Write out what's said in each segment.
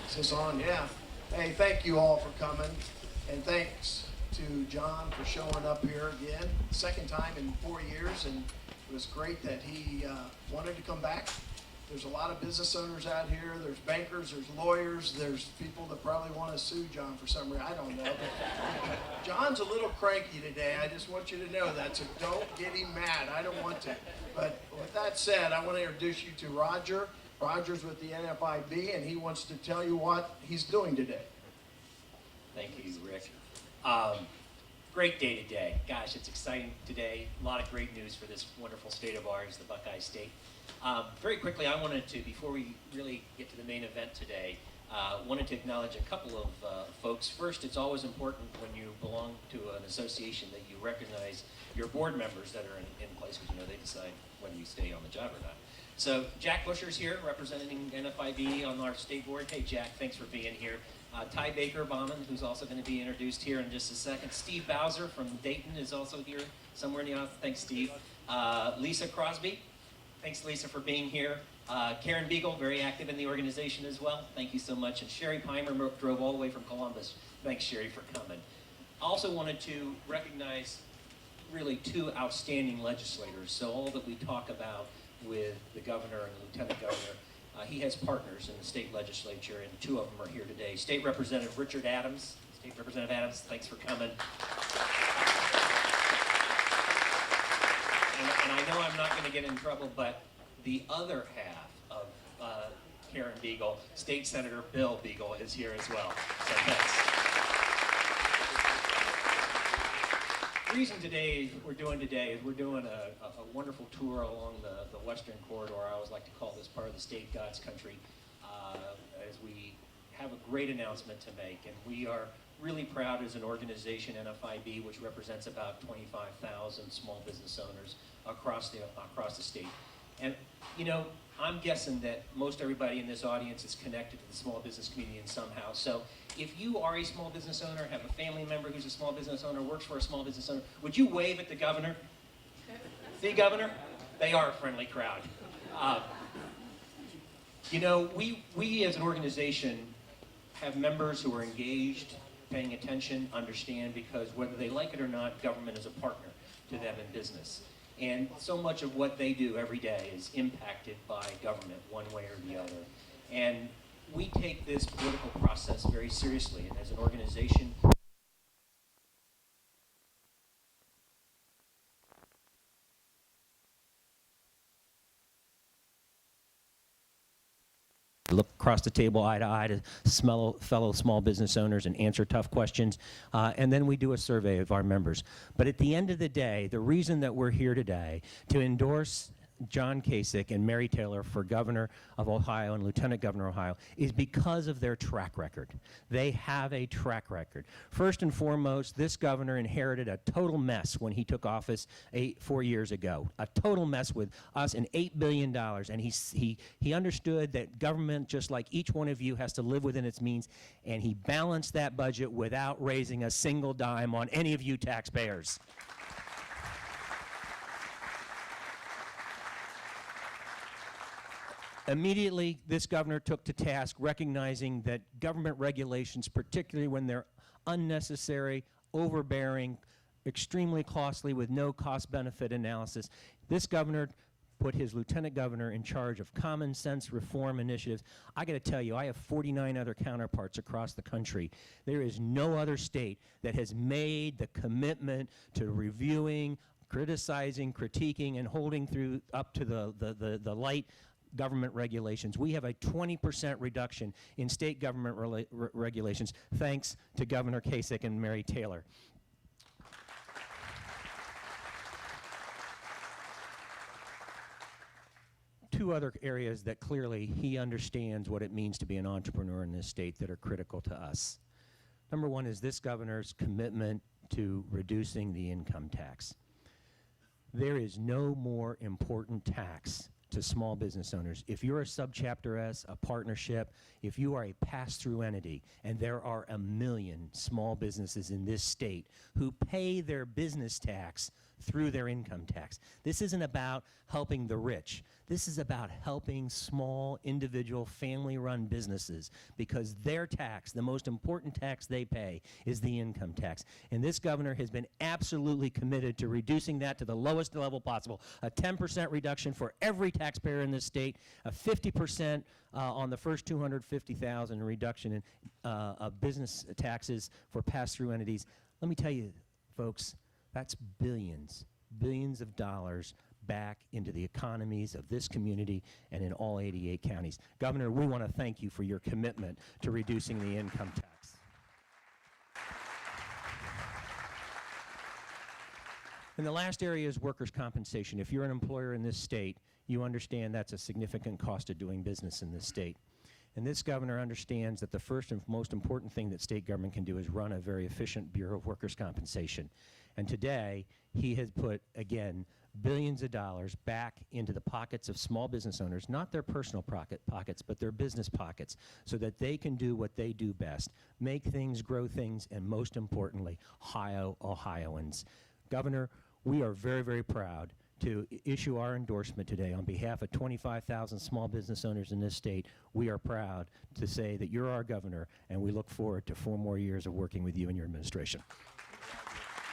Is this on? Yeah. Hey, thank you all for coming, and thanks to John for showing up here again, second time in 4 years, and it was great that he wanted to come back. There's a lot of business owners out here. There's bankers, there's lawyers, there's people that probably want to sue John for some reason. I don't know. John's a little cranky today. I just want you to know that, so don't get him mad. I don't want to. But with that said, I want to introduce you to Roger. Roger's with the NFIB, and he wants to tell you what he's doing today. Thank you, Rick. Great day today. Gosh, it's exciting today. A lot of great news for this wonderful state of ours, the Buckeye State. Very quickly, I wanted to, before we really get to the main event today, wanted to acknowledge a couple of folks. First, it's always important when you belong to an association that you recognize your board members that are in place, because you know they decide whether you stay on the job or not. So Jack Busher's here representing NFIB on our state board. Hey Jack, thanks for being here. Tyeis Baker-Baumann, who's also going to be introduced here in just a second. Steve Bowser from Dayton is also here somewhere in the office. Thanks, Steve. Lisa Crosby. Thanks, Lisa, for being here. Karen Beagle, very active in the organization as well. Thank you so much. And Sherry Pimer drove all the way from Columbus. Thanks, Sherry, for coming. I also wanted to recognize really two outstanding legislators. So all that we talk about with the governor and the lieutenant governor, he has partners in the state legislature, and two of them are here today. State Representative Richard Adams. State Representative Adams, thanks for coming. And I know I'm not going to get in trouble, but the other half of Karen Beagle, State Senator Bill Beagle, is here as well. So thanks. The reason we're doing a wonderful tour along the western corridor. I always like to call this part of the state God's country, as we have a great announcement to make. And we are really proud as an organization, NFIB, which represents about 25,000 small business owners across the state. And you know, I'm guessing that most everybody in this audience is connected to the small business community in somehow. So if you are a small business owner, have a family member who's a small business owner, works for a small business owner, would you wave at the governor? See, Governor? They are a friendly crowd. You know, we as an organization have members who are engaged, paying attention, understand, because whether they like it or not, government is a partner to them in business. And so much of what they do every day is impacted by government one way or the other. And we take this political process very seriously, and as an organization, look across the table eye to eye to fellow small business owners and answer tough questions. And then we do a survey of our members. But at the end of the day, the reason that we're here today to endorse John Kasich and Mary Taylor for Governor of Ohio and Lieutenant Governor of Ohio is because of their track record. They have a track record. First and foremost, this governor inherited a total mess when he took office 4 years ago. A total mess with us and $8 billion. And he understood that government, just like each one of you, has to live within its means. And he balanced that budget without raising a single dime on any of you taxpayers. Immediately, this governor took to task, recognizing that government regulations, particularly when they're unnecessary, overbearing, extremely costly with no cost-benefit analysis, this governor put his lieutenant governor in charge of common sense reform initiatives. I got to tell you, I have 49 other counterparts across the country. There is no other state that has made the commitment to reviewing, criticizing, critiquing, and holding through up to the light government regulations. We have a 20% reduction in state government regulations thanks to Governor Kasich and Mary Taylor. Two other areas that clearly he understands what it means to be an entrepreneur in this state that are critical to us. Number one is this governor's commitment to reducing the income tax. There is no more important tax to small business owners. If you're a subchapter S, a partnership, if you are a pass-through entity, and there are 1 million small businesses in this state who pay their business tax through their income tax. This isn't about helping the rich. This is about helping small, individual, family-run businesses, because their tax, the most important tax they pay, is the income tax. And this governor has been absolutely committed to reducing that to the lowest level possible. A 10% reduction for every taxpayer in this state, a 50% on the first $250,000 reduction in business taxes for pass-through entities. Let me tell you, folks, that's billions of dollars back into the economies of this community and in all 88 counties. Governor, we want to thank you for your commitment to reducing the income tax. And the last area is workers' compensation. If you're an employer in this state, you understand that's a significant cost of doing business in this state. And this governor understands that the first and most important thing that state government can do is run a very efficient Bureau of Workers' Compensation. And today, he has put, again, billions of dollars back into the pockets of small business owners, not their personal pockets, but their business pockets, so that they can do what they do best, make things, grow things, and most importantly, hire Ohioans. Governor, we are very, very proud to issue our endorsement today on behalf of 25,000 small business owners in this state. We are proud to say that you're our governor, and we look forward to 4 more years of working with you and your administration.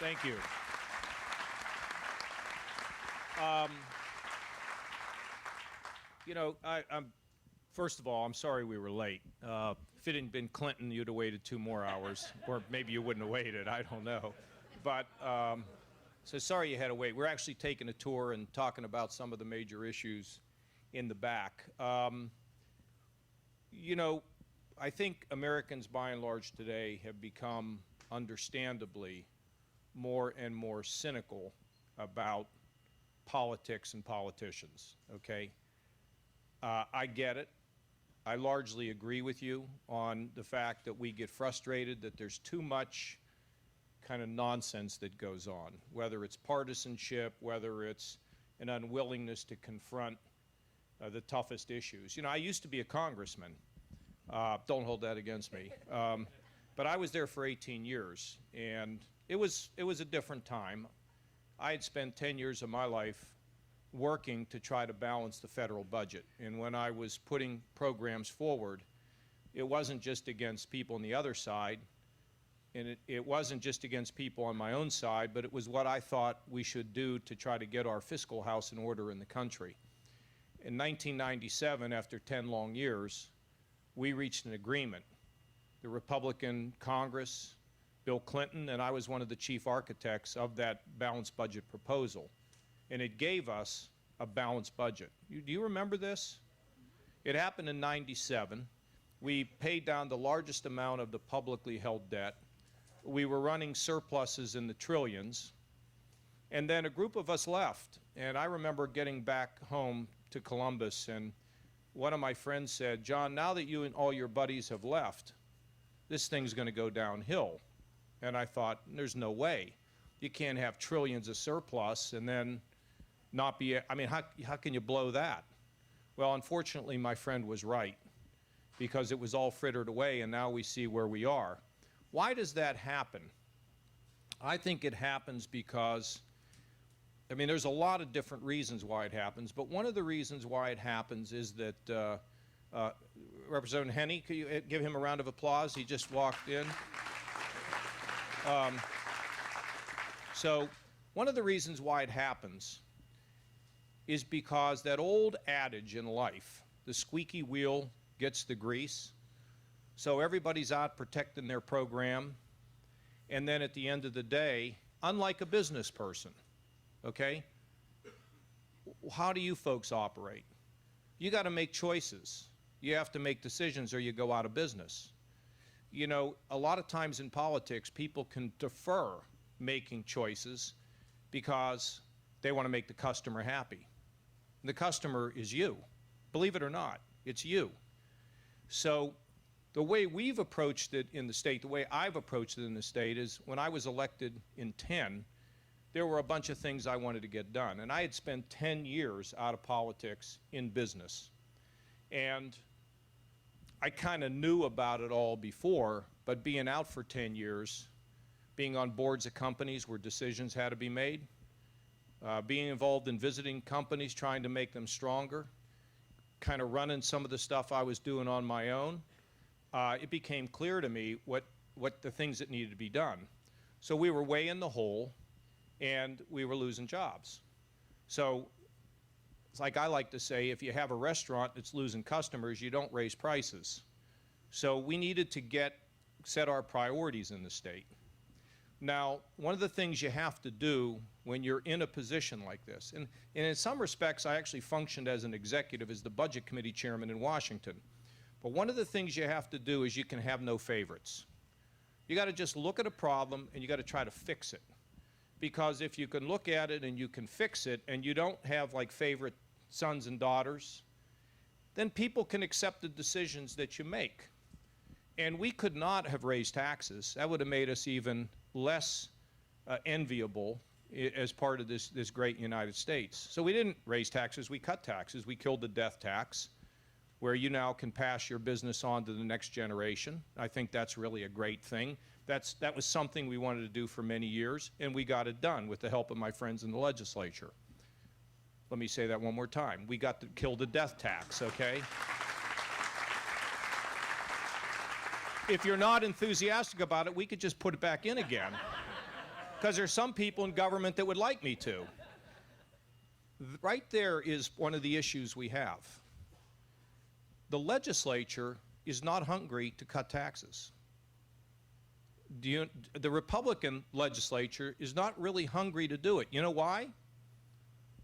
Thank you. You know, I'm first of all, I'm sorry we were late. If it hadn't been Clinton, you'd have waited 2 more hours, or maybe you wouldn't have waited. I don't know. But so sorry you had to wait. We're actually taking a tour and talking about some of the major issues in the back. You know, I think Americans by and large today have become understandably more and more cynical about politics and politicians, okay? I get it. I largely agree with you on the fact that we get frustrated that there's too much kind of nonsense that goes on, whether it's partisanship, whether it's an unwillingness to confront the toughest issues. You know, I used to be a congressman. Don't hold that against me. But I was there for 18 years, and it was a different time. I had spent 10 years of my life working to try to balance the federal budget. And when I was putting programs forward, it wasn't just against people on the other side, and it wasn't just against people on my own side, but it was what I thought we should do to try to get our fiscal house in order in the country. In 1997, after 10 long years, we reached an agreement. The Republican Congress, Bill Clinton, and I was one of the chief architects of that balanced budget proposal. And it gave us a balanced budget. Do you remember this? It happened in '97. We paid down the largest amount of the publicly held debt. We were running surpluses in the trillions. And then a group of us left. And I remember getting back home to Columbus, and one of my friends said, "John, now that you and all your buddies have left, this thing's going to go downhill." And I thought, there's no way. You can't have trillions of surplus and then not be, I mean, how can you blow that? Well, unfortunately, my friend was right, because it was all frittered away, and now we see where we are. Why does that happen? I think it happens because, I mean, there's a lot of different reasons why it happens, but one of the reasons why it happens is that Representative Heinl, could you give him a round of applause? He just walked in. So one of the reasons why it happens is because that old adage in life, the squeaky wheel gets the grease. So everybody's out protecting their program, and then at the end of the day, unlike a business person, okay, how do you folks operate? You got to make choices. You have to make decisions or you go out of business. You know, a lot of times in politics, people can defer making choices because they want to make the customer happy. The customer is you. Believe it or not, it's you. So the way we've approached it in the state, the way I've approached it in the state is when I was elected in 10, there were a bunch of things I wanted to get done. And I had spent 10 years out of politics in business. And I kind of knew about it all before, but being out for 10 years, being on boards of companies where decisions had to be made, being involved in visiting companies, trying to make them stronger, kind of running some of the stuff I was doing on my own, it became clear to me what the things that needed to be done. So we were way in the hole, and we were losing jobs. So it's like I like to say, if you have a restaurant that's losing customers, you don't raise prices. So we needed to set our priorities in the state. Now, one of the things you have to do when you're in a position like this, and in some respects I actually functioned as an executive, as the Budget Committee chairman in Washington, but one of the things you have to do is you can have no favorites. You got to just look at a problem and you got to try to fix it. Because if you can look at it and you can fix it and you don't have like favorite sons and daughters, then people can accept the decisions that you make. And we could not have raised taxes. That would have made us even less enviable as part of this great United States. So we didn't raise taxes, we cut taxes. We killed the death tax, where you now can pass your business on to the next generation. I think that's really a great thing. That was something we wanted to do for many years, and we got it done with the help of my friends in the legislature. Let me say that one more time. We got to kill the death tax, okay? If you're not enthusiastic about it, we could just put it back in again. Because there's some people in government that would like me to. Right there is one of the issues we have. The legislature is not hungry to cut taxes. The Republican legislature is not really hungry to do it. You know why?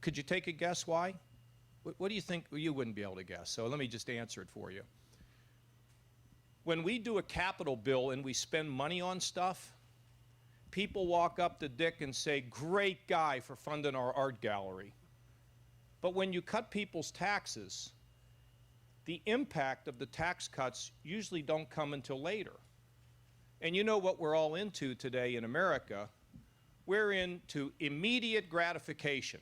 Could you take a guess why? What do you think? Well, you wouldn't be able to guess, so let me just answer it for you. When we do a capital bill and we spend money on stuff, people walk up to Dick and say, "Great guy for funding our art gallery." But when you cut people's taxes, the impact of the tax cuts usually don't come until later. And you know what we're all into today in America? We're into immediate gratification.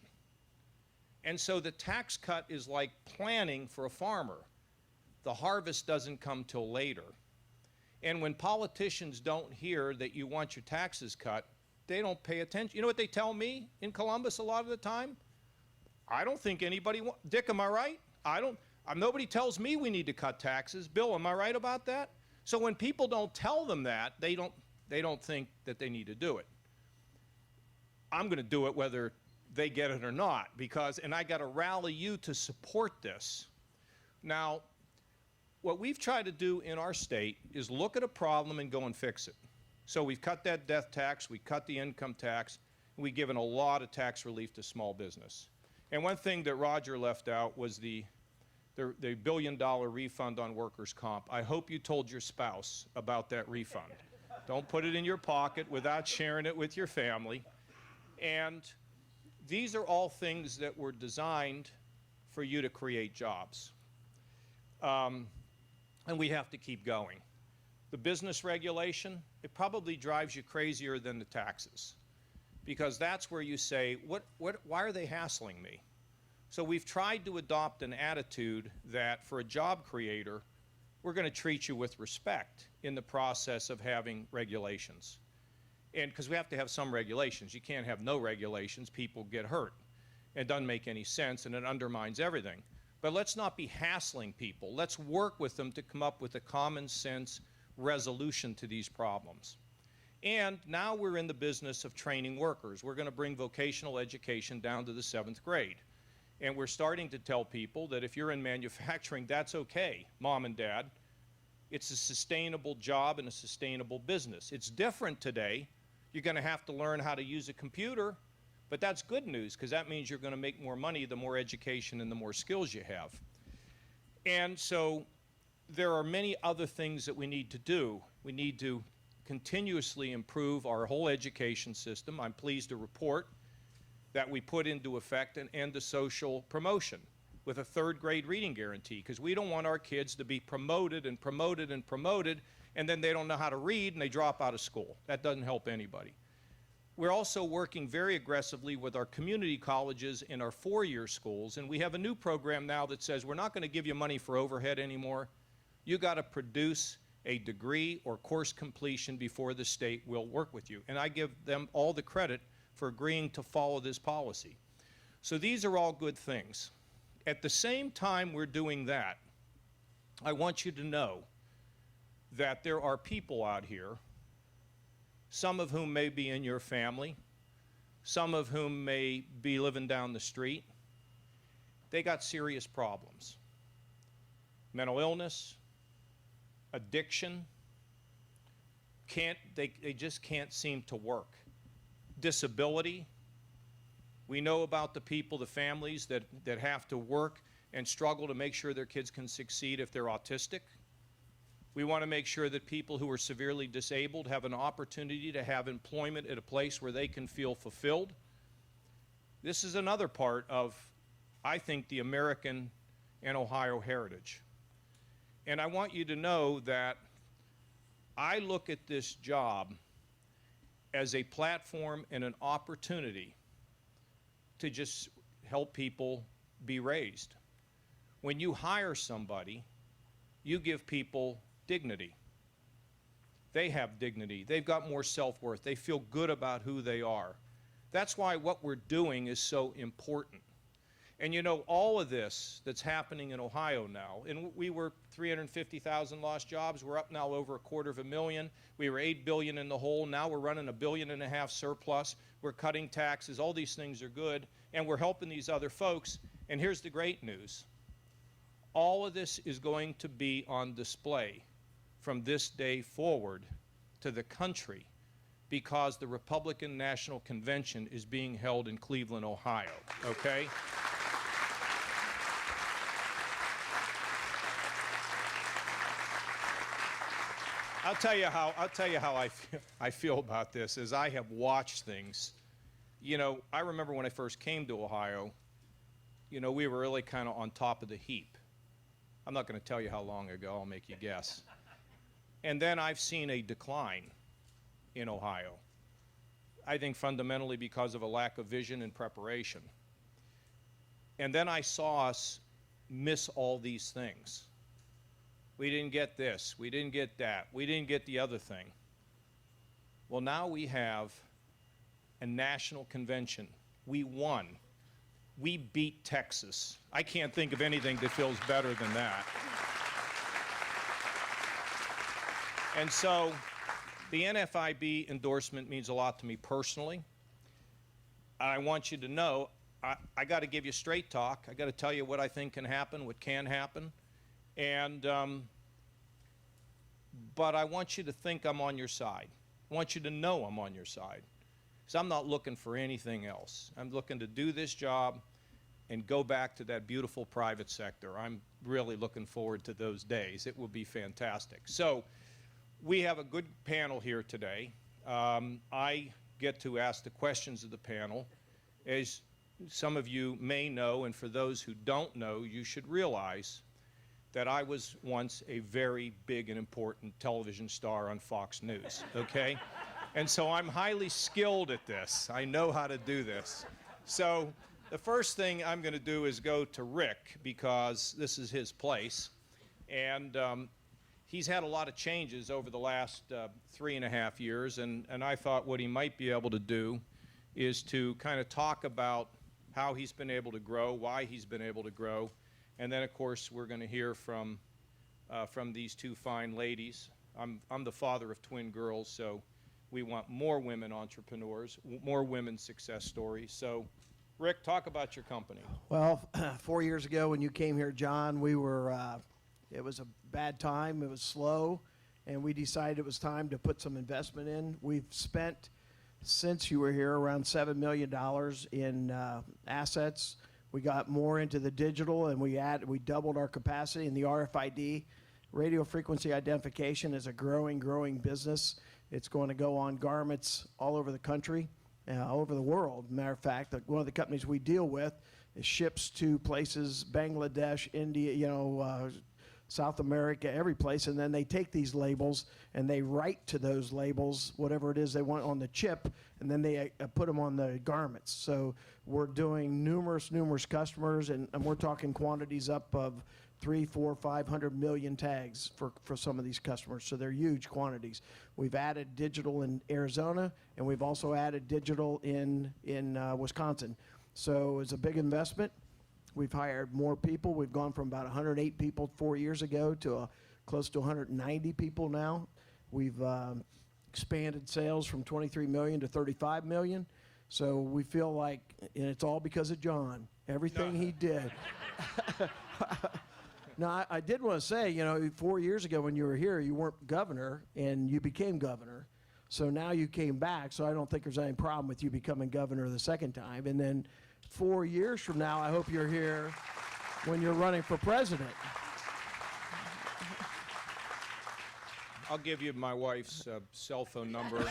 And so the tax cut is like planning for a farmer. The harvest doesn't come till later. And when politicians don't hear that you want your taxes cut, they don't pay attention. You know what they tell me in Columbus a lot of the time? I don't think anybody Dick, am I right? Nobody tells me we need to cut taxes. Bill, am I right about that? So when people don't tell them that, they don't think that they need to do it. I'm going to do it whether they get it or not, and I got to rally you to support this. Now, what we've tried to do in our state is look at a problem and go and fix it. So we've cut that death tax, we cut the income tax, and we've given a lot of tax relief to small business. And one thing that Roger left out was the $1 billion refund on workers' comp. I hope you told your spouse about that refund. Don't put it in your pocket without sharing it with your family. And these are all things that were designed for you to create jobs. And we have to keep going. The business regulation, it probably drives you crazier than the taxes, because that's where you say, why are they hassling me? So we've tried to adopt an attitude that for a job creator, we're going to treat you with respect in the process of having regulations. And because we have to have some regulations. You can't have no regulations. People get hurt. It doesn't make any sense, and it undermines everything. But let's not be hassling people. Let's work with them to come up with a common sense resolution to these problems. And now we're in the business of training workers. We're going to bring vocational education down to the 7th grade. And we're starting to tell people that if you're in manufacturing, that's okay, mom and dad. It's a sustainable job and a sustainable business. It's different today. You're going to have to learn how to use a computer, but that's good news, because that means you're going to make more money the more education and the more skills you have. And so there are many other things that we need to do. We need to continuously improve our whole education system. I'm pleased to report that we put into effect an end to social promotion with a 3rd grade reading guarantee, because we don't want our kids to be promoted and promoted and promoted, and then they don't know how to read and they drop out of school. That doesn't help anybody. We're also working very aggressively with our community colleges in our 4-year schools, and we have a new program now that says we're not going to give you money for overhead anymore. You got to produce a degree or course completion before the state will work with you. And I give them all the credit for agreeing to follow this policy. So these are all good things. At the same time we're doing that, I want you to know that there are people out here, some of whom may be in your family, some of whom may be living down the street. They got serious problems. Mental illness, addiction, they just can't seem to work. Disability. We know about the people, the families that have to work and struggle to make sure their kids can succeed if they're autistic. We want to make sure that people who are severely disabled have an opportunity to have employment at a place where they can feel fulfilled. This is another part of, I think, the American and Ohio heritage. And I want you to know that I look at this job as a platform and an opportunity to just help people be raised. When you hire somebody, you give people dignity. They have dignity. They've got more self-worth. They feel good about who they are. That's why what we're doing is so important. And you know, all of this that's happening in Ohio now, and we were 350,000 lost jobs. We're up now over 250,000. We were $8 billion in the hole. Now we're running $1.5 billion surplus. We're cutting taxes. All these things are good. And we're helping these other folks. And here's the great news. All of this is going to be on display from this day forward to the country because the Republican National Convention is being held in Cleveland, Ohio, okay? I'll tell you how I feel about this as I have watched things. You know, I remember when I first came to Ohio, you know, we were really kind of on top of the heap. I'm not going to tell you how long ago, I'll make you guess. And then I've seen a decline in Ohio. I think fundamentally because of a lack of vision and preparation. And then I saw us miss all these things. We didn't get this, we didn't get that, we didn't get the other thing. Well, now we have a national convention. We won. We beat Texas. I can't think of anything that feels better than that. And so the NFIB endorsement means a lot to me personally. I want you to know, I got to give you straight talk. I got to tell you what I think can happen, what can happen. And, but I want you to think I'm on your side. I want you to know I'm on your side. So I'm not looking for anything else. I'm looking to do this job and go back to that beautiful private sector. I'm really looking forward to those days. It will be fantastic. So we have a good panel here today. I get to ask the questions of the panel. As some of you may know, and for those who don't know, you should realize that I was once a very big and important television star on Fox News, okay? And so I'm highly skilled at this. I know how to do this. So the first thing I'm going to do is go to Rick, because this is his place. And he's had a lot of changes over the last 3.5 years, and I thought what he might be able to do is to kind of talk about how he's been able to grow, why he's been able to grow. And then, of course, we're going to hear from these two fine ladies. I'm the father of twin girls, so we want more women entrepreneurs, more women success stories. So, Rick, talk about your company. Well, 4 years ago when you came here, John, we were, it was a bad time. It was slow, and we decided it was time to put some investment in. We've spent, since you were here, around $7 million in assets. We got more into the digital, and we doubled our capacity in the RFID. Radio frequency identification is a growing business. It's going to go on garments all over the country, all over the world. Matter of fact, one of the companies we deal with ships to places, Bangladesh, India, you know, South America, every place, and then they take these labels and they write to those labels whatever it is they want on the chip, and then they put them on the garments. So we're doing numerous customers, and we're talking quantities up of 3, 4, 500 million tags for some of these customers. So they're huge quantities. We've added digital in Arizona, and we've also added digital in Wisconsin. So it's a big investment. We've hired more people. We've gone from about 108 people 4 years ago to close to 190 people now. We've expanded sales from 23 million to 35 million. So we feel like, and it's all because of John, everything he did. Now, I did want to say, you know, 4 years ago when you were here, you weren't governor, and you became governor. So now you came back, so I don't think there's any problem with you becoming governor the second time. And then 4 years from now, I hope you're here when you're running for president. I'll give you my wife's cell phone number,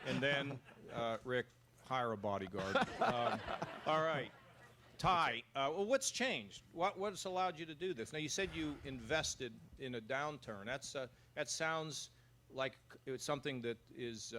and then, Rick, hire a bodyguard. All right. Ty, well, what's changed? What's allowed you to do this? Now, you said you invested in a downturn. That sounds like it's something that is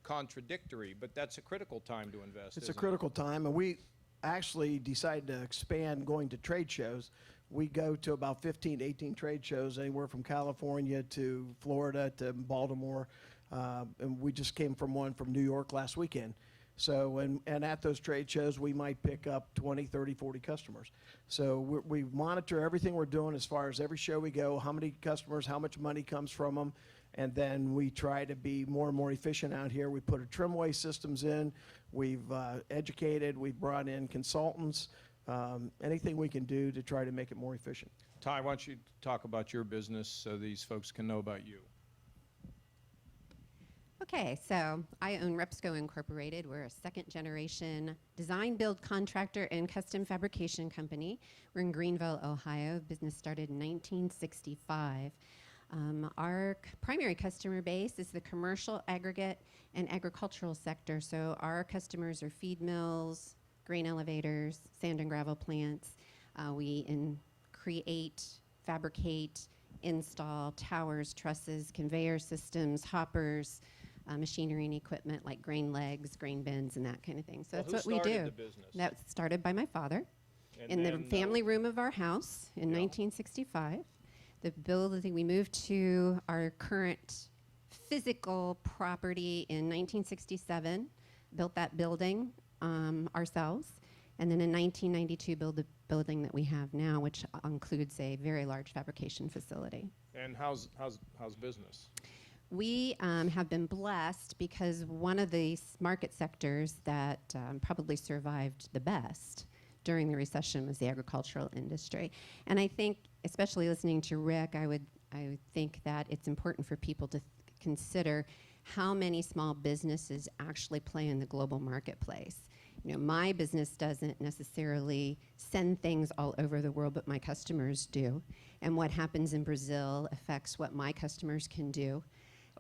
contradictory, but that's a critical time to invest. It's a critical time, and we actually decided to expand going to trade shows. We go to about 15 to 18 trade shows, anywhere from California to Florida to Baltimore, and we just came from one from New York last weekend. So, and at those trade shows, we might pick up 20, 30, 40 customers. So we monitor everything we're doing as far as every show we go, how many customers, how much money comes from them, and then we try to be more and more efficient out here. We put our trimway systems in, we've educated, we've brought in consultants, anything we can do to try to make it more efficient. Ty, why don't you talk about your business so these folks can know about you? Okay, so I own Rebsco Incorporated. We're a second-generation design-build contractor and custom fabrication company. We're in Greenville, Ohio. Business started in 1965. Our primary customer base is the commercial, aggregate, and agricultural sector. So our customers are feed mills, grain elevators, sand and gravel plants. We create, fabricate, install towers, trusses, conveyor systems, hoppers, machinery and equipment like grain legs, grain bins, and that kind of thing. So Well, that's who what we started do. the business? That was started by my father And in the then, family room of our house in 1965. The building, we moved to our current physical property in 1967, built that building ourselves, and then in 1992 built the building that we have now, which includes a very large fabrication facility. And how's business? We have been blessed because one of the market sectors that probably survived the best during the recession was the agricultural industry. And I think, especially listening to Rick, I would think that it's important for people to consider how many small businesses actually play in the global marketplace. You know, my business doesn't necessarily send things all over the world, but my customers do. And what happens in Brazil affects what my customers can do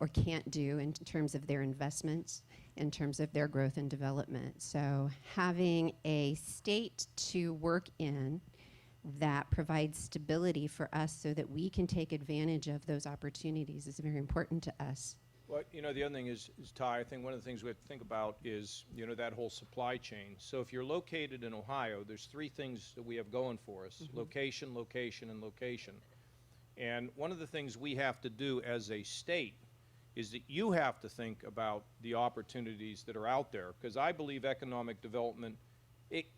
or can't do in terms of their investments, in terms of their growth and development. So having a state to work in that provides stability for us so that we can take advantage of those opportunities is very important to us. Well, you know, the other thing is Ty, I think one of the things we have to think about is, you know, that whole supply chain. So if you're located in Ohio, there's three things that we have going for us: location, location, and location. And one of the things we have to do as a state is that you have to think about the opportunities that are out there, because I believe economic development,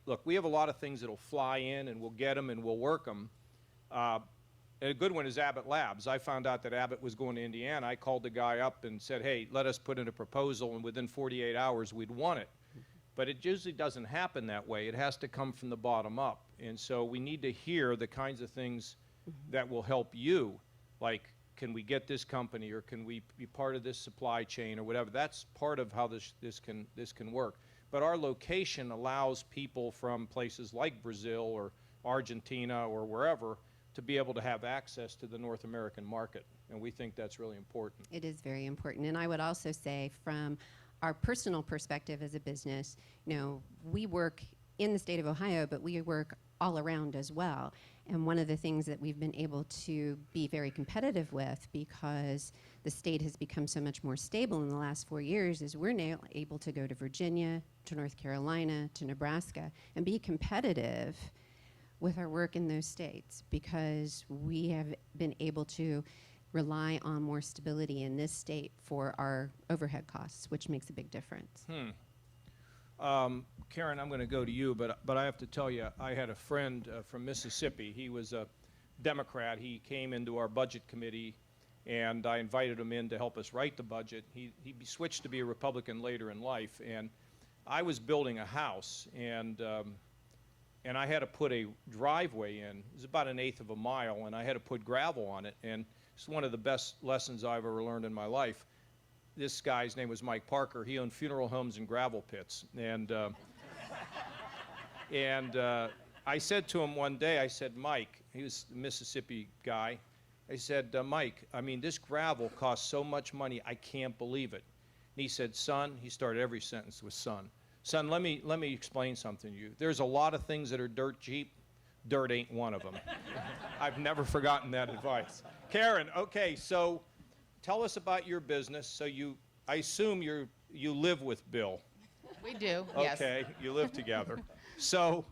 look, we have a lot of things that'll fly in and we'll get them and we'll work them. And a good one is Abbott Labs. I found out that Abbott was going to Indiana. I called the guy up and said, hey, let us put in a proposal, and within 48 hours we'd won it. But it usually doesn't happen that way. It has to come from the bottom up. And so we need to hear the kinds of things that will help you, like, can we get this company, or can we be part of this supply chain, or whatever. That's part of how this can work. But our location allows people from places like Brazil or Argentina or wherever to be able to have access to the North American market, and we think that's really important. It is very important. And I would also say, from our personal perspective as a business, you know, we work in the state of Ohio, but we work all around as well. And one of the things that we've been able to be very competitive with, because the state has become so much more stable in the last 4 years, is we're now able to go to Virginia, to North Carolina, to Nebraska, and be competitive with our work in those states because we have been able to rely on more stability in this state for our overhead costs, which makes a big difference. Karen, I'm going to go to you, but I have to tell you, I had a friend from Mississippi. He was a Democrat. He came into our budget committee, and I invited him in to help us write the budget. He switched to be a Republican later in life, and I was building a house, and I had to put a driveway in. It was about 1/8 of a mile, and I had to put gravel on it, and it's one of the best lessons I've ever learned in my life. This guy's name was Mike Parker. He owned funeral homes and gravel pits, and I said to him one day, I said, Mike, he was a Mississippi guy, I said, Mike, I mean, this gravel costs so much money, I can't believe it. And he said, son, he started every sentence with son. Son, let me explain something to you. There's a lot of things that are dirt cheap. Dirt ain't one of them. I've never forgotten that advice. Karen, okay, so tell us about your business. So I assume you live with Bill. We do, yes. Okay, you live together. So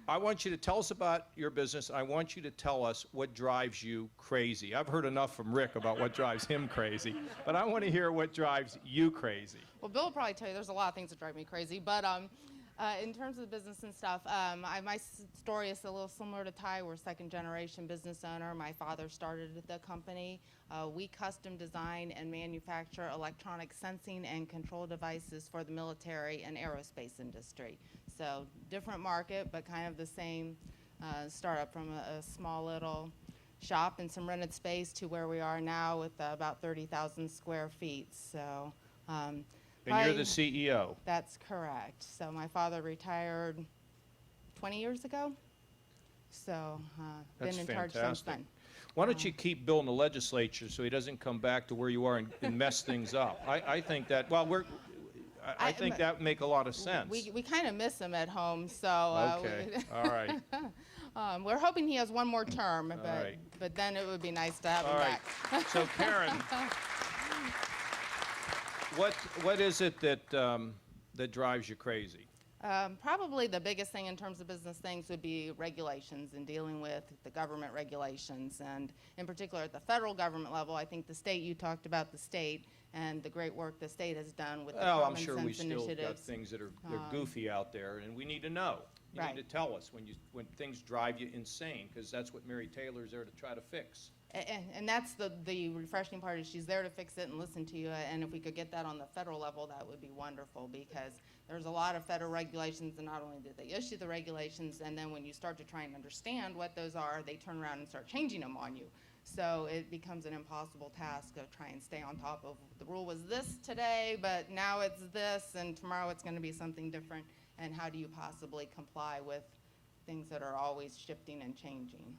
I want you to tell us about your business. I want you to tell us what drives you crazy. I've heard enough from Rick about what drives him crazy, but I want to hear what drives you crazy. Well, Bill will probably tell you there's a lot of things that drive me crazy, but in terms of the business and stuff, my story is a little similar to Ty. We're a second-generation business owner. My father started the company. We custom design and manufacture electronic sensing and control devices for the military and aerospace industry. So different market, but kind of the same startup from a small little shop and some rented space to where we are now with about 30,000 square feet. So. And you're the CEO. That's correct. So my father retired 20 years ago. So That's been in charge since fantastic. then. Why don't you keep Bill in the legislature so he doesn't come back to where you are and mess things up? I think that, well, I think that would make a lot of sense. We kind of miss him at home, so. Okay, all right. We're hoping he has one more term, right. but then it would be nice to have All him right. back. So Karen, what is it that drives you crazy? Probably the biggest thing in terms of business things would be regulations and dealing with the government regulations. And in particular at the federal government level, I think the state, you talked about the state and the great work the state has done with the Well, I'm common sure sense we still got initiatives. things that are they're goofy out there, and we need to know. You Right. need to tell us when things drive you insane, because that's what Mary Taylor's there to try to fix. And that's the refreshing part is she's there to fix it and listen to you. And if we could get that on the federal level, that would be wonderful because there's a lot of federal regulations, and not only did they issue the regulations, and then when you start to try and understand what those are, they turn around and start changing them on you. So it becomes an impossible task of trying to stay on top of the rule was this today, but now it's this, and tomorrow it's going to be something different. And how do you possibly comply with things that are always shifting and changing?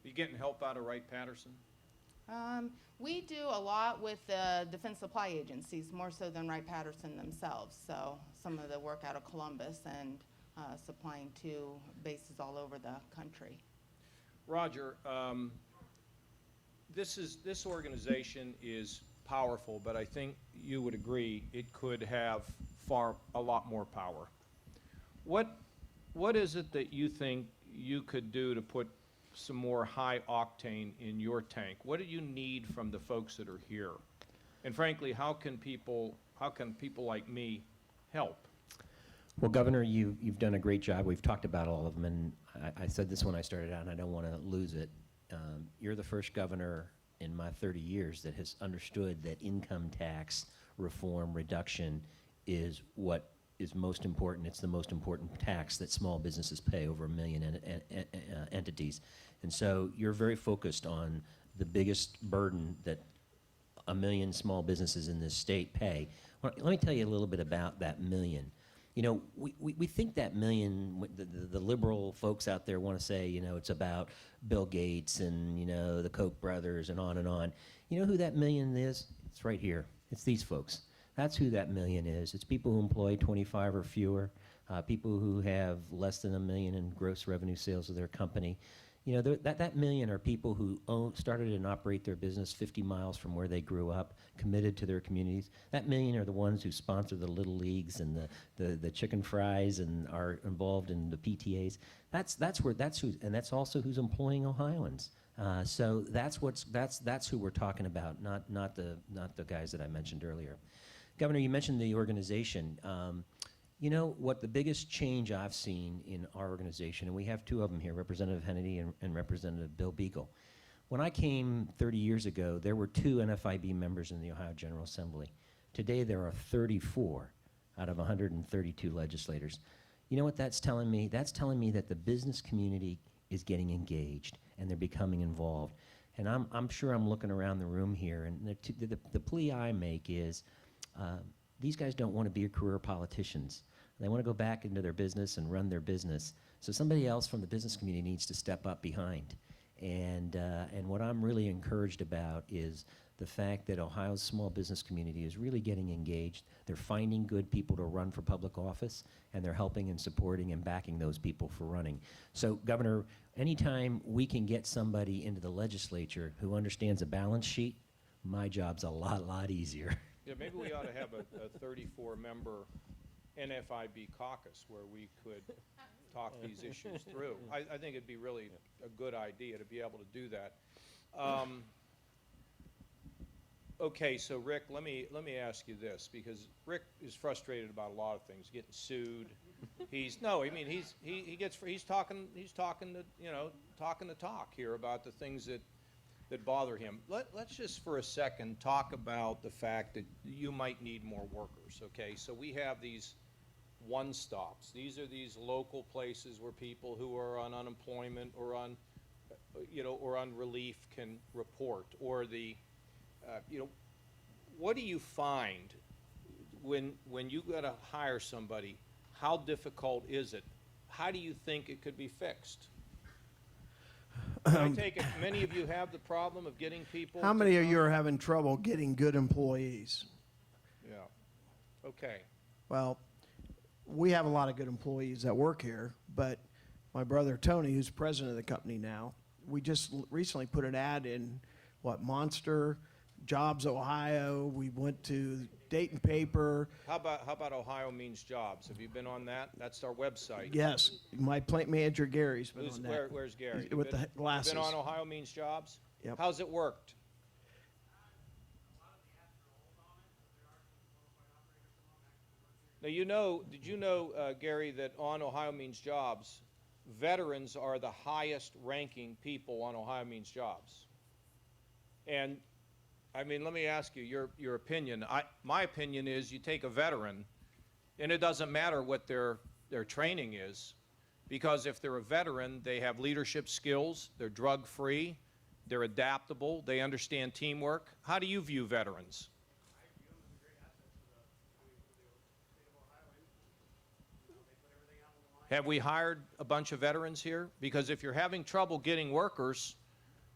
Are you getting help out of Wright-Patterson? We do a lot with the defense supply agencies, more so than Wright-Patterson themselves. So some of the work out of Columbus and supplying to bases all over the country. Roger, this organization is powerful, but I think you would agree it could have a lot more power. What is it that you think you could do to put some more high octane in your tank? What do you need from the folks that are here? And frankly, how can people like me help? Well, Governor, you've done a great job. We've talked about all of them, and I said this when I started out, and I don't want to lose it. You're the first governor in my 30 years that has understood that income tax reform reduction is what is most important. It's the most important tax that small businesses pay, over 1 million entities. And so you're very focused on the biggest burden that 1 million small businesses in this state pay. Well, let me tell you a little bit about that million. You know, we think that million, the liberal folks out there want to say, you know, it's about Bill Gates and, you know, the Koch brothers and on and on. You know who that million is? It's right here. It's these folks. That's who that million is. It's people who employ 25 or fewer, people who have less than $1 million in gross revenue sales of their company. You know, that million are people who started and operate their business 50 miles from where they grew up, committed to their communities. That million are the ones who sponsor the little leagues and the chicken fries and are involved in the PTAs. That's also who's employing Ohioans. So that's who we're talking about, not the guys that I mentioned earlier. Governor, you mentioned the organization. You know what the biggest change I've seen in our organization, and we have two of them here, Representative Hennedy and Representative Bill Beagle. When I came 30 years ago, there were 2 NFIB members in the Ohio General Assembly. Today there are 34 out of 132 legislators. You know what that's telling me? That's telling me that the business community is getting engaged and they're becoming involved. And I'm sure I'm looking around the room here, and the plea I make is these guys don't want to be career politicians. They want to go back into their business and run their business. So somebody else from the business community needs to step up behind. And what I'm really encouraged about is the fact that Ohio's small business community is really getting engaged. They're finding good people to run for public office, and they're helping and supporting and backing those people for running. So, Governor, anytime we can get somebody into the legislature who understands a balance sheet, my job's a lot easier. Yeah, maybe we ought to have a 34-member NFIB caucus where we could talk these issues through. I think it'd be really a good idea to be able to do that. Okay, so Rick, let me ask you this, because Rick is frustrated about a lot of things, getting sued. He's talking the talk here about the things that bother him. Let's just for a second talk about the fact that you might need more workers. Okay, so we have these one-stops. These are these local places where people who are on unemployment or on, or on relief can report. Or the, what do you find when you got to hire somebody? How difficult is it? How do you think it could be fixed? I take it many of you have the problem of getting people. How many of you are having trouble getting good employees? Yeah. Okay. Well, we have a lot of good employees that work here, but my brother Tony, who's president of the company now, we just recently put an ad in, Monster, Jobs Ohio. We went to Dayton Paper. How about Ohio Means Jobs? Have you been on that? That's our website. Yes, my plant manager Gary's been on that. Where's Gary? With the glasses. Been on Ohio Means Jobs? Yep. How's it worked? Now, did you know, Gary, that on Ohio Means Jobs, veterans are the highest ranking people on Ohio Means Jobs? And, I mean, let me ask you your opinion. My opinion is you take a veteran, and it doesn't matter what their training is, because if they're a veteran, they have leadership skills, they're drug-free, they're adaptable, they understand teamwork. How do you view veterans? Have we hired a bunch of veterans here? Because if you're having trouble getting workers,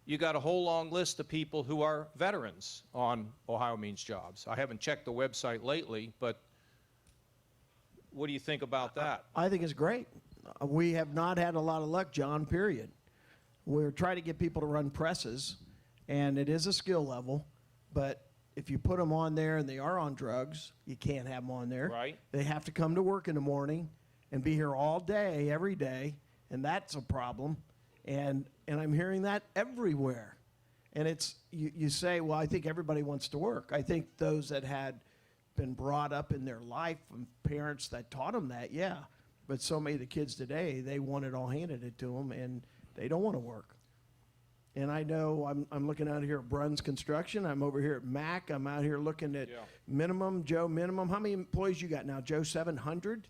you got a whole long list of people who are veterans on Ohio Means Jobs. I haven't checked the website lately, but what do you think about that? I think it's great. We have not had a lot of luck, John, period. We're trying to get people to run presses, and it is a skill level, but if you put them on there and they are on drugs, you can't have them on there. Right. They have to come to work in the morning and be here all day, every day, and that's a problem. And I'm hearing that everywhere. And it's, you say, well, I think everybody wants to work. I think those that had been brought up in their life from parents that taught them that, yeah. But so many of the kids today, they want it all handed it to them, and they don't want to work. And I know I'm looking out here at Bruns Construction. I'm over here at Mac. I'm out here looking at Minimum, Joe Minimum. How many employees you got now, Joe? 700?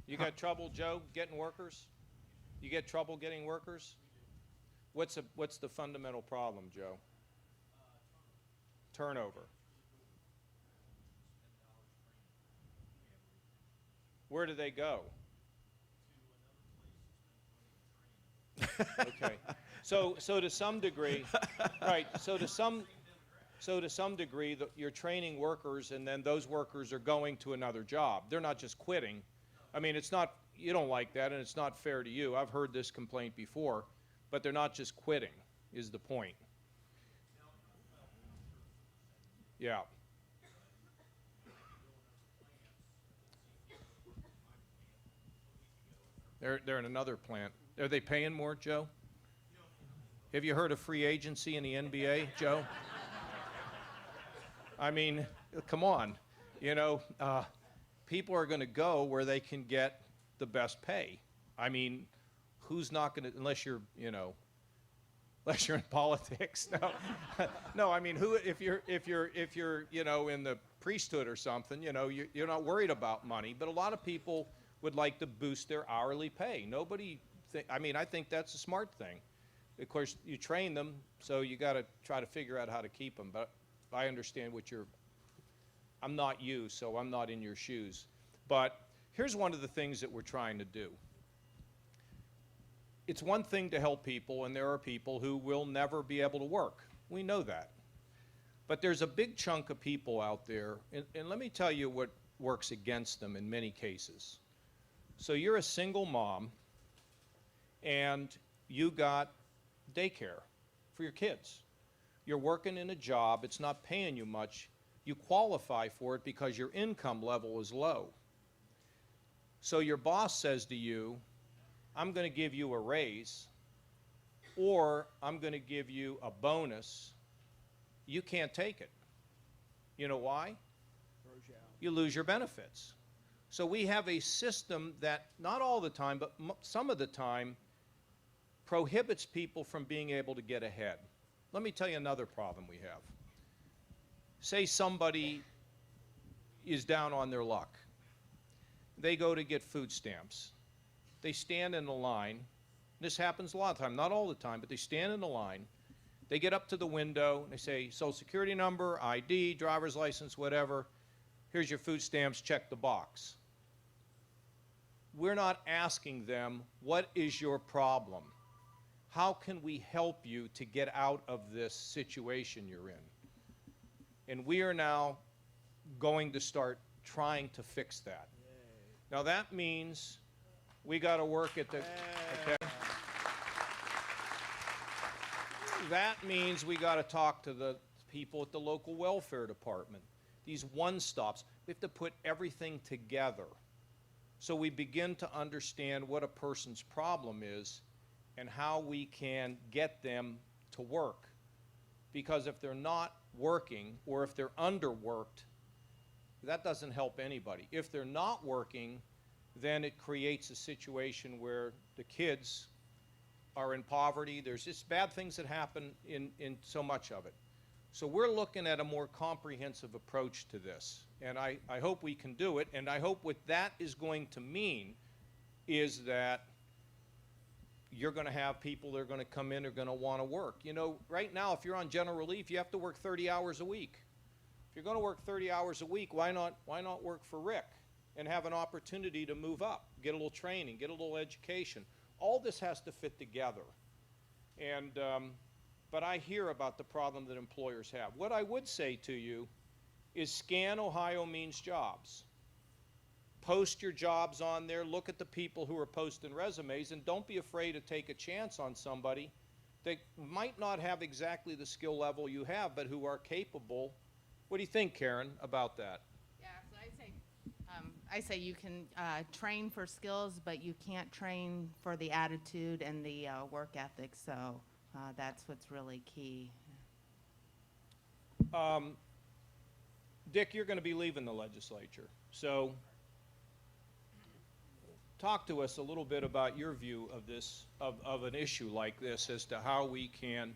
You got trouble, Joe, getting workers? You get trouble getting workers? What's the fundamental problem, Joe? Turnover. Where do they go? Okay. So to some degree, right, so to some degree, you're training workers, and then those workers are going to another job. They're not just quitting. I mean, it's not you don't like that, and it's not fair to you. I've heard this complaint before, but they're not just quitting, is the point. Yeah. They're in another plant. Are they paying more, Joe? Have you heard of free agency in the NBA, Joe? I mean, come on. You know, people are going to go where they can get the best pay. I mean, who's not going to, unless you're, you know, unless you're in politics. No, no. I mean, who? If you're, you know, in the priesthood or something, you know, you're not worried about money. But a lot of people would like to boost their hourly pay. Nobody. I mean, I think that's a smart thing. Of course, you train them, so you got to try to figure out how to keep them. But I understand what you're. I'm not you, so I'm not in your shoes. But here's one of the things that we're trying to do. It's one thing to help people, and there are people who will never be able to work. We know that. But there's a big chunk of people out there, and let me tell you what works against them in many cases. So you're a single mom, and you got daycare for your kids. You're working in a job, it's not paying you much. You qualify for it because your income level is low. So your boss says to you, I'm going to give you a raise, or I'm going to give you a bonus. You can't take it. You know why? You lose your benefits. So we have a system that, not all the time, but some of the time, prohibits people from being able to get ahead. Let me tell you another problem we have. Say somebody is down on their luck. They go to get food stamps. They stand in the line. This happens a lot of the time, not all the time, but they stand in the line. They get up to the window, and they say, Social Security number, ID, driver's license, whatever. Here's your food stamps, check the box. We're not asking them, what is your problem? How can we help you to get out of this situation you're in? And we are now going to start trying to fix that. Now that means we got to work at the, okay? That means we got to talk to the people at the local welfare department. These one-stops, we have to put everything together so we begin to understand what a person's problem is and how we can get them to work. Because if they're not working, or if they're underworked, that doesn't help anybody. If they're not working, then it creates a situation where the kids are in poverty. There's just bad things that happen in so much of it. So we're looking at a more comprehensive approach to this. And I hope we can do it. And I hope what that is going to mean is that you're going to have people that are going to come in, are going to want to work. You know, right now, if you're on general relief, you have to work 30 hours a week. If you're going to work 30 hours a week, why not work for Rick and have an opportunity to move up, get a little training, get a little education? All this has to fit together. And, but I hear about the problem that employers have. What I would say to you is scan Ohio Means Jobs. Post your jobs on there, look at the people who are posting resumes, and don't be afraid to take a chance on somebody that might not have exactly the skill level you have, but who are capable. What do you think, Karen, about that? Yeah, so I say you can train for skills, but you can't train for the attitude and the work ethic, so that's what's really key. Dick, you're going to be leaving the legislature, so talk to us a little bit about your view of this, of an issue like this, as to how we can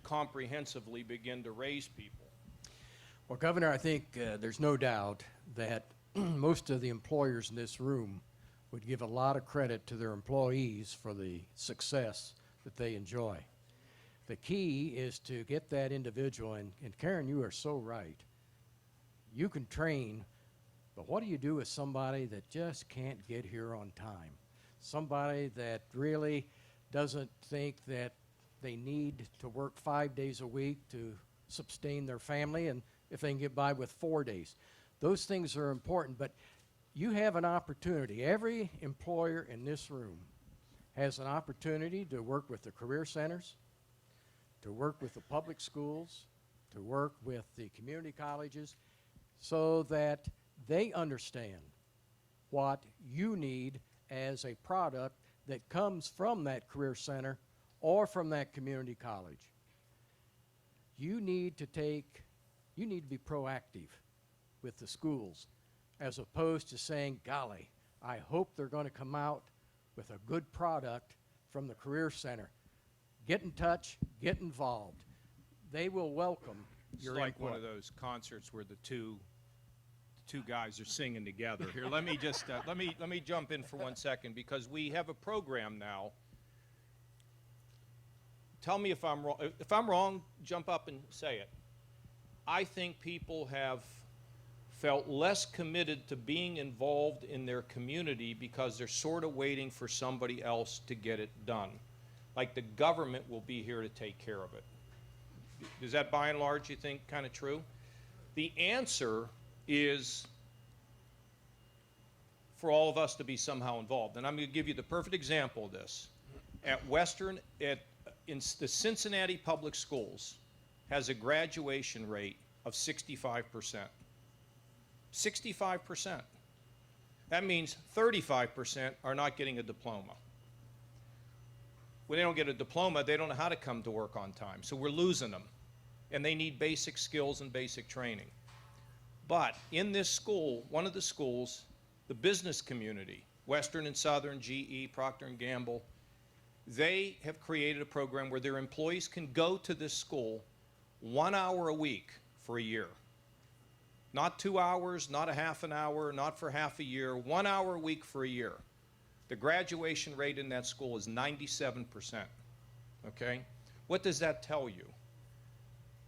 comprehensively begin to raise people. Well, Governor, I think there's no doubt that most of the employers in this room would give a lot of credit to their employees for the success that they enjoy. The key is to get that individual, and Karen, you are so right. You can train, but what do you do with somebody that just can't get here on time? Somebody that really doesn't think that they need to work 5 days a week to sustain their family, and if they can get by with 4 days. Those things are important, but You have an opportunity. Every employer in this room has an opportunity to work with the career centers, to work with the public schools, to work with the community colleges, so that they understand what you need as a product that comes from that career center or from that community college. You need to be proactive with the schools, as opposed to saying, golly, I hope they're going to come out with a good product from the Career Center. Get in touch, get involved. They will welcome It's your like input. one of those concerts where the two guys are singing together. Here, let me just let me jump in for 1 second, because we have a program now. Tell me if I'm wrong. If I'm wrong, jump up and say it. I think people have felt less committed to being involved in their community because they're sort of waiting for somebody else to get it done. Like the government will be here to take care of it. Is that by and large, you think, kind of true? The answer is for all of us to be somehow involved. And I'm going to give you the perfect example of this. At Western, in the Cincinnati Public Schools has a graduation rate of 65%. 65%. That means 35% are not getting a diploma. When they don't get a diploma, they don't know how to come to work on time. So we're losing them. And they need basic skills and basic training. But in this school, one of the schools, the business community, Western and Southern, GE, Procter & Gamble, they have created a program where their employees can go to this school 1 hour a week for a year. Not 2 hours, not a half an hour, not for half a year, 1 hour a week for a year. The graduation rate in that school is 97%, okay? What does that tell you?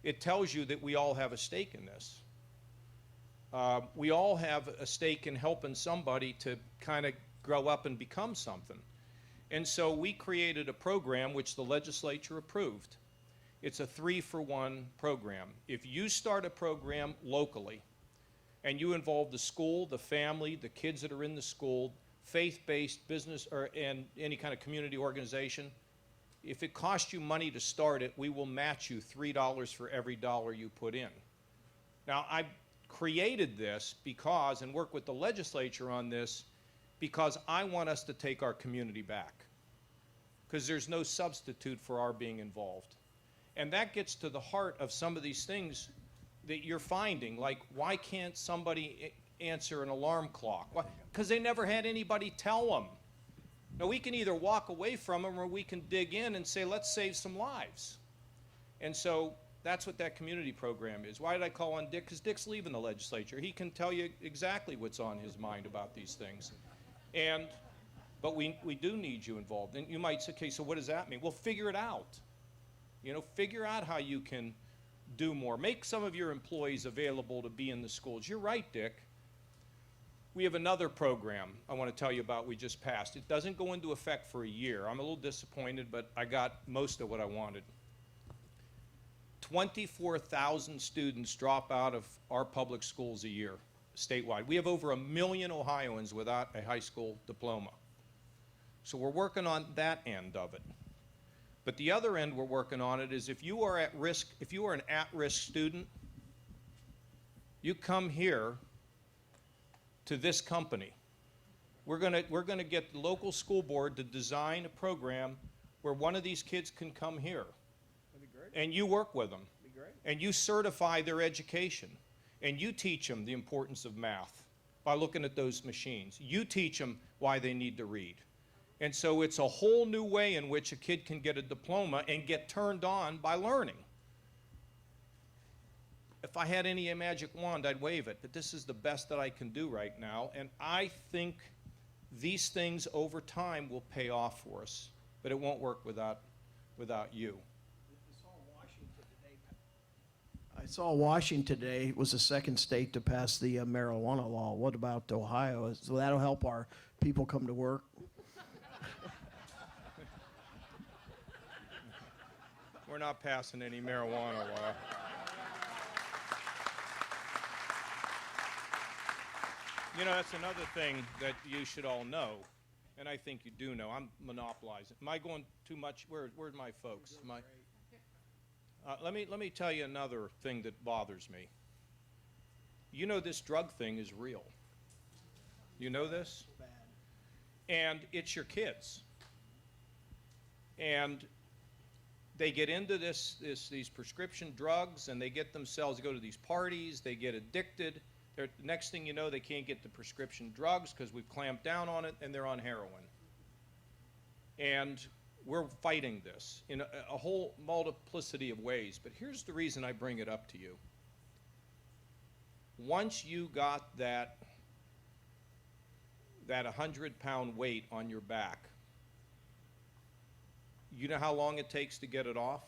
It tells you that we all have a stake in this. We all have a stake in helping somebody to kind of grow up and become something. And so we created a program which the legislature approved. It's a 3-for-1 program. If you start a program locally and you involve the school, the family, the kids that are in the school, faith-based business, and any kind of community organization, if it costs you money to start it, we will match you $3 for every dollar you put in. Now, I created this because, and work with the legislature on this, because I want us to take our community back. Because there's no substitute for our being involved. And that gets to the heart of some of these things that you're finding, like why can't somebody answer an alarm clock? Because they never had anybody tell them. Now, we can either walk away from them or we can dig in and say, let's save some lives. And so that's what that community program is. Why did I call on Dick? Because Dick's leaving the legislature. He can tell you exactly what's on his mind about these things. But we do need you involved. And you might say, okay, so what does that mean? Well, figure it out. You know, figure out how you can do more. Make some of your employees available to be in the schools. You're right, Dick. We have another program I want to tell you about we just passed. It doesn't go into effect for a year. I'm a little disappointed, but I got most of what I wanted. 24,000 students drop out of our public schools a year, statewide. We have over 1 million Ohioans without a high school diploma. So we're working on that end of it. But the other end we're working on it is if you are at risk, if you are an at-risk student, you come here to this company. We're gonna get the local school board to design a program where one of these kids can come here. That'd be great. And you work with them. Be great. And you certify their education. And you teach them the importance of math by looking at those machines. You teach them why they need to read. And so it's a whole new way in which a kid can get a diploma and get turned on by learning. If I had any magic wand, I'd wave it, but this is the best that I can do right now. And I think these things over time will pay off for us, but it won't work without you. I saw Washington today was the second state to pass the marijuana law. What about Ohio? So that'll help our people come to work? We're not passing any marijuana law. Well, You know, that's another thing that you should all know, and I think you do know. I'm monopolizing. Am I going too much? Where's my folks? Let me tell you another thing that bothers me. You know, this drug thing is real. You know this? And it's your kids. And they get into these prescription drugs, and they get themselves to go to these parties. They get addicted. Next thing you know, they can't get the prescription drugs because we've clamped down on it, and they're on heroin. And we're fighting this in a whole multiplicity of ways. But here's the reason I bring it up to you. Once you got that 100-pound weight on your back, you know how long it takes to get it off?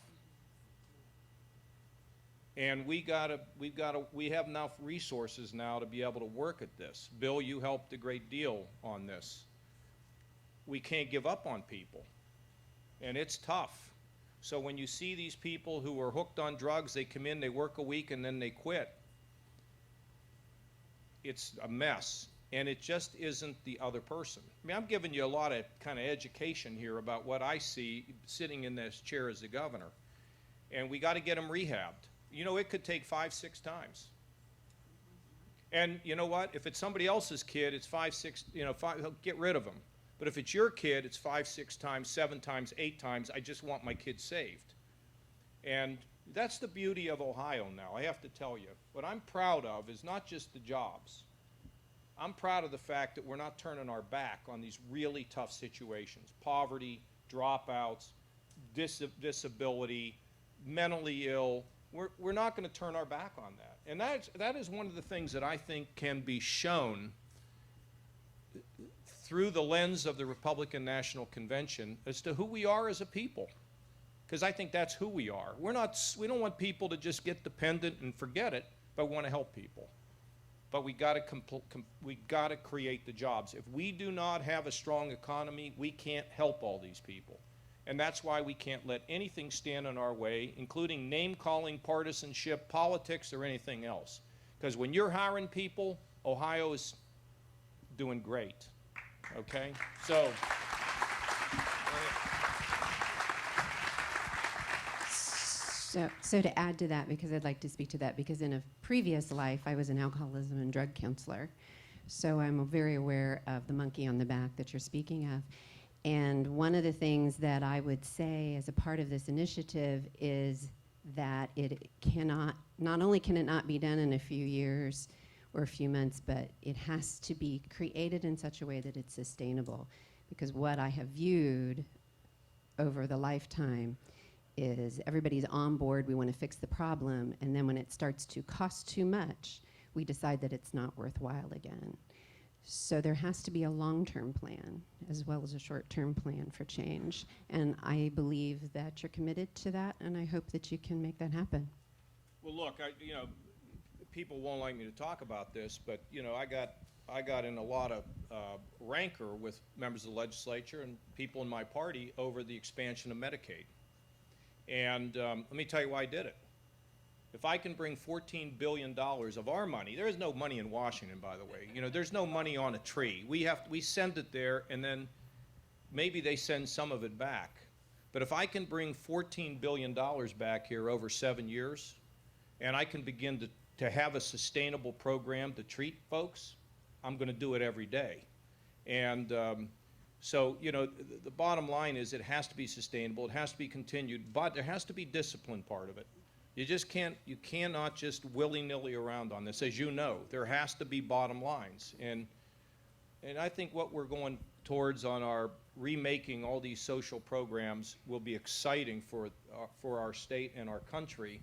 And we have enough resources now to be able to work at this. Bill, you helped a great deal on this. We can't give up on people, and it's tough. So when you see these people who are hooked on drugs, they come in, they work a week, and then they quit. It's a mess, and it just isn't the other person. I mean, I'm giving you a lot of kind of education here about what I see sitting in this chair as the governor, and we got to get them rehabbed. You know, it could take 5, 6 times. And you know what? If it's somebody else's kid, it's 5, 6, get rid of them. But if it's your kid, it's 5, 6 times, 7 times, 8 times. I just want my kid saved. And that's the beauty of Ohio now, I have to tell you. What I'm proud of is not just the jobs. I'm proud of the fact that we're not turning our back on these really tough situations. Poverty, dropouts, disability, mentally ill. We're not going to turn our back on that. And that is one of the things that I think can be shown through the lens of the Republican National Convention as to who we are as a people. Because I think that's who we are. We don't want people to just get dependent and forget it, but we want to help people. But we got to create the jobs. If we do not have a strong economy, we can't help all these people. And that's why we can't let anything stand in our way, including name-calling, partisanship, politics, or anything else. Because when you're hiring people, Ohio is doing great. Okay? So to add to that, because I'd like to speak to that, because in a previous life, I was an alcoholism and drug counselor. So I'm very aware of the monkey on the back that you're speaking of. And one of the things that I would say as a part of this initiative is that it cannot, not only can it not be done in a few years or a few months, but it has to be created in such a way that it's sustainable. Because what I have viewed over the lifetime is everybody's on board, we want to fix the problem, and then when it starts to cost too much, we decide that it's not worthwhile again. So there has to be a long-term plan as well as a short-term plan for change. And I believe that you're committed to that, and I hope that you can make that happen. well, look, people won't like me to talk about this, but I got in a lot of rancor with members of the legislature and people in my party over the expansion of Medicaid. And let me tell you why I did it. If I can bring $14 billion of our money, there is no money in Washington, by the way. There's no money on a tree. We send it there, and then maybe they send some of it back. But if I can bring $14 billion back here over 7 years, and I can begin to have a sustainable program to treat folks, I'm going to do it every day. And so, the bottom line is it has to be sustainable, it has to be continued, but there has to be discipline part of it. You cannot just willy-nilly around on this. As you know, there has to be bottom lines. And I think what we're going towards on our remaking all these social programs will be exciting for our state and our country.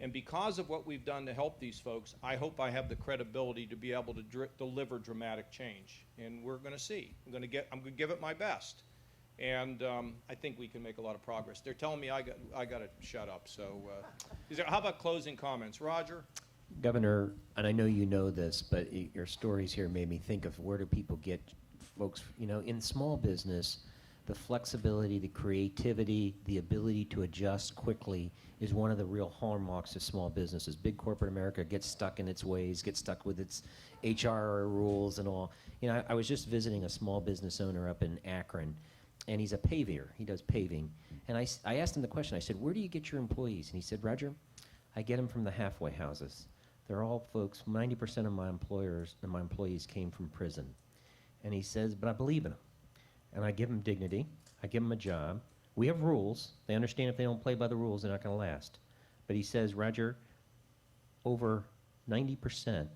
And because of what we've done to help these folks, I hope I have the credibility to be able to deliver dramatic change. And we're going to see. I'm going to give it my best. And I think we can make a lot of progress. They're telling me I got to shut up. So how about closing comments? Roger? Governor, and I know you know this, but your stories here made me think of where do people get folks, in small business, the flexibility, the creativity, the ability to adjust quickly is one of the real hallmarks of small businesses. Big corporate America gets stuck in its ways, gets stuck with its HR rules and all. You know, I was just visiting a small business owner up in Akron, and he's a paver. He does paving. And I asked him the question. I said, where do you get your employees? And he said, Roger, I get them from the halfway houses. They're all folks, 90% of my employers and my employees came from prison. And he says, but I believe in them. And I give them dignity. I give them a job. We have rules. They understand if they don't play by the rules, they're not going to last. But he says, Roger, over 90%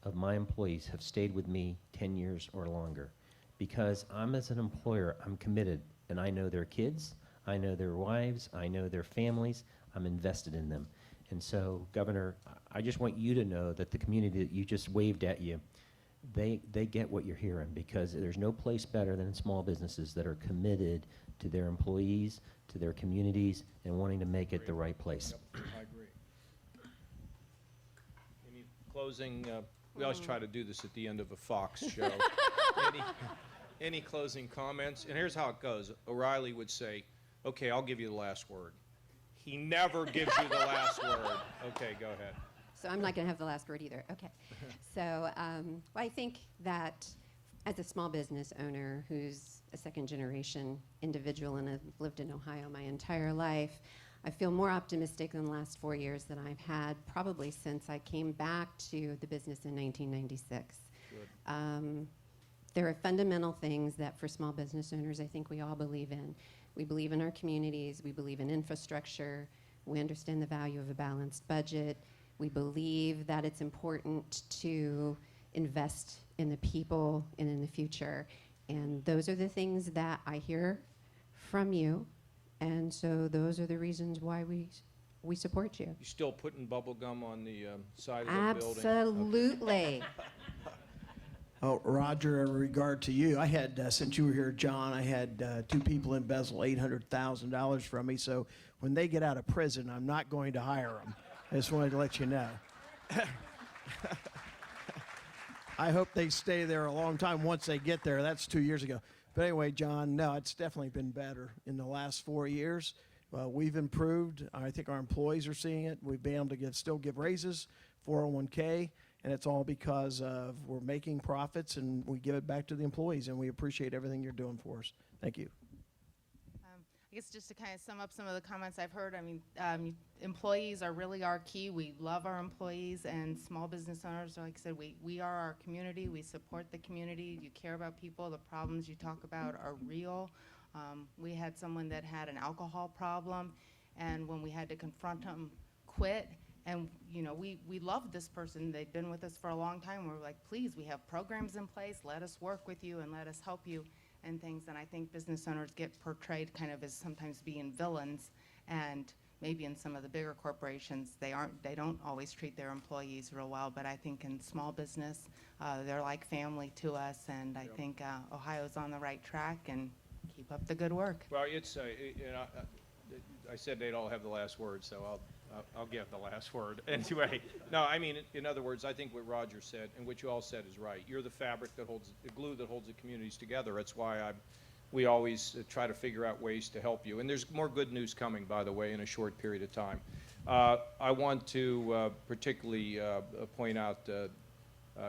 of my employees have stayed with me 10 years or longer because as an employer, I'm committed. And I know their kids. I know their wives. I know their families. I'm invested in them. And so, Governor, I just want you to know that the community that you just waved at you, they get what you're hearing, because there's no place better than small businesses that are committed to their employees, to their communities, and wanting to make it the right place. Yep, I agree. Any closing, we always try to do this at the end of a Fox show. Any closing comments? And here's how it goes. O'Reilly would say, okay, I'll give you the last word. He never gives you the last word. Okay, go ahead. So I'm not going to have the last word either. Okay. So well, I think that as a small business owner who's a second-generation individual and have lived in Ohio my entire life, I feel more optimistic than the last 4 years that I've had probably since I came back to the business in 1996. Good. There are fundamental things that for small business owners I think we all believe in. We believe in our communities. We believe in infrastructure. We understand the value of a balanced budget. We believe that it's important to invest in the people and in the future. And those are the things that I hear from you. And so those are the reasons why we support you. You still putting bubble gum on the side of the building? Absolutely. Oh, Roger, in regard to you, I had, since you were here, John, I had 2 people embezzle $800,000 from me. So when they get out of prison, I'm not going to hire them. I just wanted to let you know. I hope they stay there a long time once they get there. That's 2 years ago. But anyway, John, no, it's definitely been better in the last 4 years. We've improved. I think our employees are seeing it. We've been able to still give raises, 401k, and it's all because of we're making profits and we give it back to the employees, and we appreciate everything you're doing for us. Thank you. I guess just to kind of sum up some of the comments I've heard, I mean, employees are really our key. We love our employees, and small business owners, like I said, we are our community. We support the community. You care about people. The problems you talk about are real. We had someone that had an alcohol problem, and when we had to confront him, quit. And, you know, we loved this person. They'd been with us for a long time. We're like, please, we have programs in place. Let us work with you and let us help you and things. And I think business owners get portrayed kind of as sometimes being villains. And maybe in some of the bigger corporations, they don't always treat their employees real well. But I think in small business, they're like family to us. And I think Ohio's on the right track, and keep up the good work. Well, it's, you know, I said they'd all have the last word, so I'll give the last word. Anyway, no, I mean, in other words, I think what Roger said and what you all said is right. You're the fabric that holds, the glue that holds the communities together. That's why we always try to figure out ways to help you. And there's more good news coming, by the way, in a short period of time. I want to particularly point out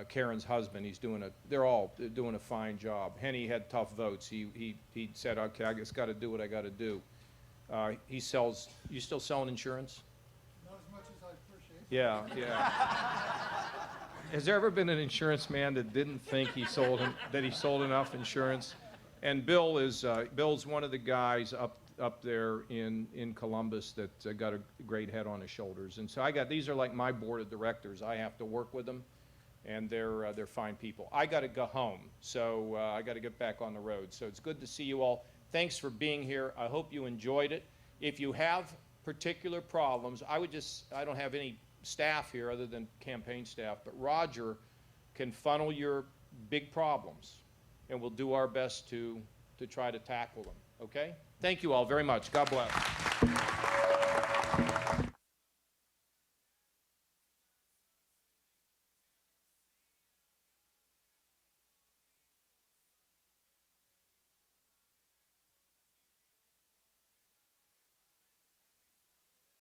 Karen's husband. They're all doing a fine job. Henny had tough votes. He said, okay, I just got to do what I got to do. You still selling insurance? Not as much as I appreciate. Yeah. Has there ever been an insurance man that didn't think he sold enough insurance? And Bill's one of the guys up there in Columbus that got a great head on his shoulders. And so these are like my board of directors. I have to work with them, and they're fine people. I got to go home, so I got to get back on the road. So it's good to see you all. Thanks for being here. I hope you enjoyed it. If you have particular problems, I don't have any staff here other than campaign staff, but Roger can funnel your big problems, and we'll do our best to try to tackle them, okay? Thank you all very much. God bless.